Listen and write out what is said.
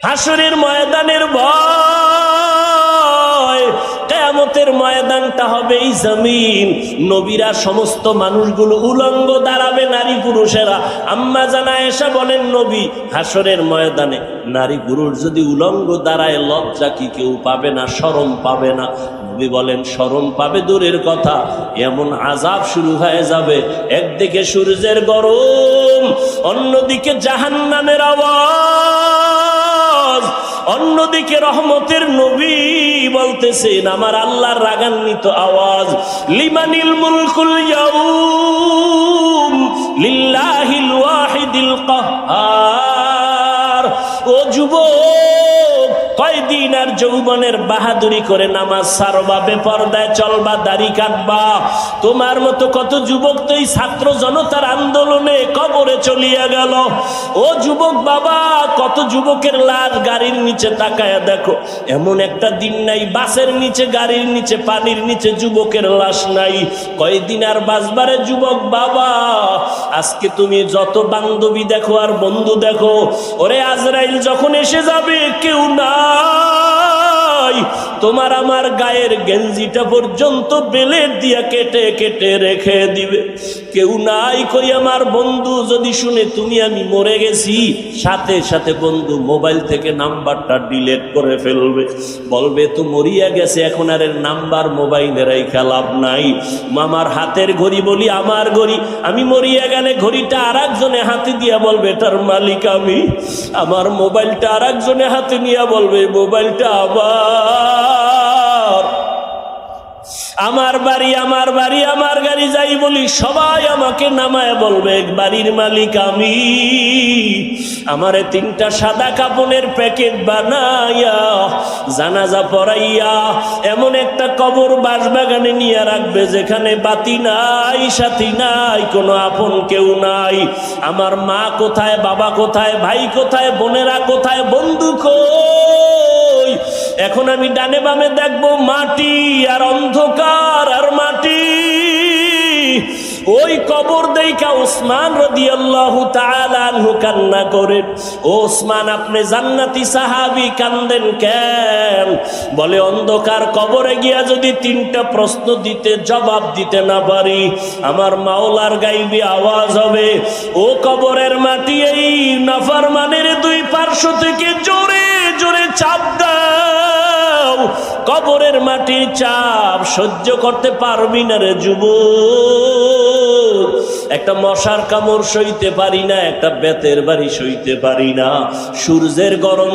হাসরের ময়দানের ভয়, কিয়ামতের ময়দানটা হবে এই জমিন। নবীরা সমস্ত মানুষগুলো উলঙ্গ দাঁড়াবে, নারী পুরুষেরা। আম্মা জানা আয়েশা বলেন, নবী হাসরের ময়দানে নারী পুরুষ যদি উলঙ্গ দাঁড়ায়, লজ্জা কি কেউ পাবে না? শরম পাবে না? নবী বলেন, শরম পাবে দূরের কথা, এমন আযাব শুরু হয়ে যাবে। একদিকে সূর্যের গরম, অন্যদিকে জাহান্নামের আওয়াজ, অন্যদিকে রহমতের নবী বলতেছেন, আমার আল্লাহর রাগান্বিত আওয়াজ, লিমানিল মুলকুল ইয়াউম লিল্লাহিল ওয়াহিদিল কাহ্হার। ও যুবক, কয়দিন আর যৌবনের বাহাদুরি করে নামাজ ছাড়বা, বেপরদায় চলবা, দাড়ি কাটবা? তোমার মতো কত যুবক তো এই ছাত্র জনতার আন্দোলনে কবরে চলিয়া গেল। ও যুবক বাবা, কত যুবকের লাশ গাড়ির নিচে তাকায়া দেখো। এমন একটা দিন নাই বাসের নিচে, গাড়ির নিচে, পানির নিচে যুবকের লাশ নাই। কয়দিন আর বাঁচবারে যুবক বাবা? আজকে তুমি যত বান্ধবী দেখো আর বন্ধু দেখো, ওরে আজরাইল যখন এসে যাবে কেউ নাই। তোমার আমার গায়ের গেঞ্জিটা পর্যন্ত বেলেট দিয়া কেটে কেটে রেখে দিবে। কেউ নাই। কই আমার বন্ধু যদি শুনে তুমি আমি মরে গেছি, সাথে সাথে বন্ধু মোবাইল থেকে নাম্বারটা ডিলিট করে ফেলবে, বলবে তো মরিয়া গেছে, এখন আর এর নাম্বার মোবাইলে রাইখা লাভ নাই। মামার হাতের ঘড়ি বলি আমার ঘড়ি, আমি মরিয়া গেলে ঘড়িটা আর একজনে হাতে দিয়া বলবে এটার মালিক আমি। আমার মোবাইলটা আর একজনে হাতে নিয়ে বলবে মোবাইলটা আমার বাড়ি আমার বাড়ি আমার গাড়ি যাই বলি সবাই আমাকে নামায় বলবে বাড়ির মালিক আমি। আমারে 3টা সাদা কাপড়ের প্যাকেট বানাইয়া জানাজা পড়াইয়া এমন একটা কবর বাসবাগানে নিয়ে রাখবে যেখানে বাতি নাই, সাথী নাই, কোনো আপন কেউ নাই। আমার মা কোথায়, বাবা কোথায়, ভাই কোথায়, বোনেরা কোথায়, বন্ধু কই? এখন আমি ডানে বামে দেখবো মাটি আর অন্ধকার আর মাটি। ওই কবর দেইখা উসমান রাদিয়াল্লাহু তাআলা আনহু কান্না করেন। ও উসমান, আপনি জান্নাতি সাহাবী, কান্দেন কেন? বলে অন্ধকার কবরে গিয়া যদি 3টা প্রশ্ন দিতে জবাব দিতে না পারি, আমার মাওলার গাইবি আওয়াজ হবে, ও কবরের মাটি এই নাফরমানের 2 পার্শ্ব থেকে জোরে জোরে চাপ দাও। কবরের মাটির চাপ সহ্য করতে পারবি না রে যুবক। একটা মশার কামড় সইতে পারি না, একটা বেতের বাড়ি সইতে পারি না, সূর্যের গরম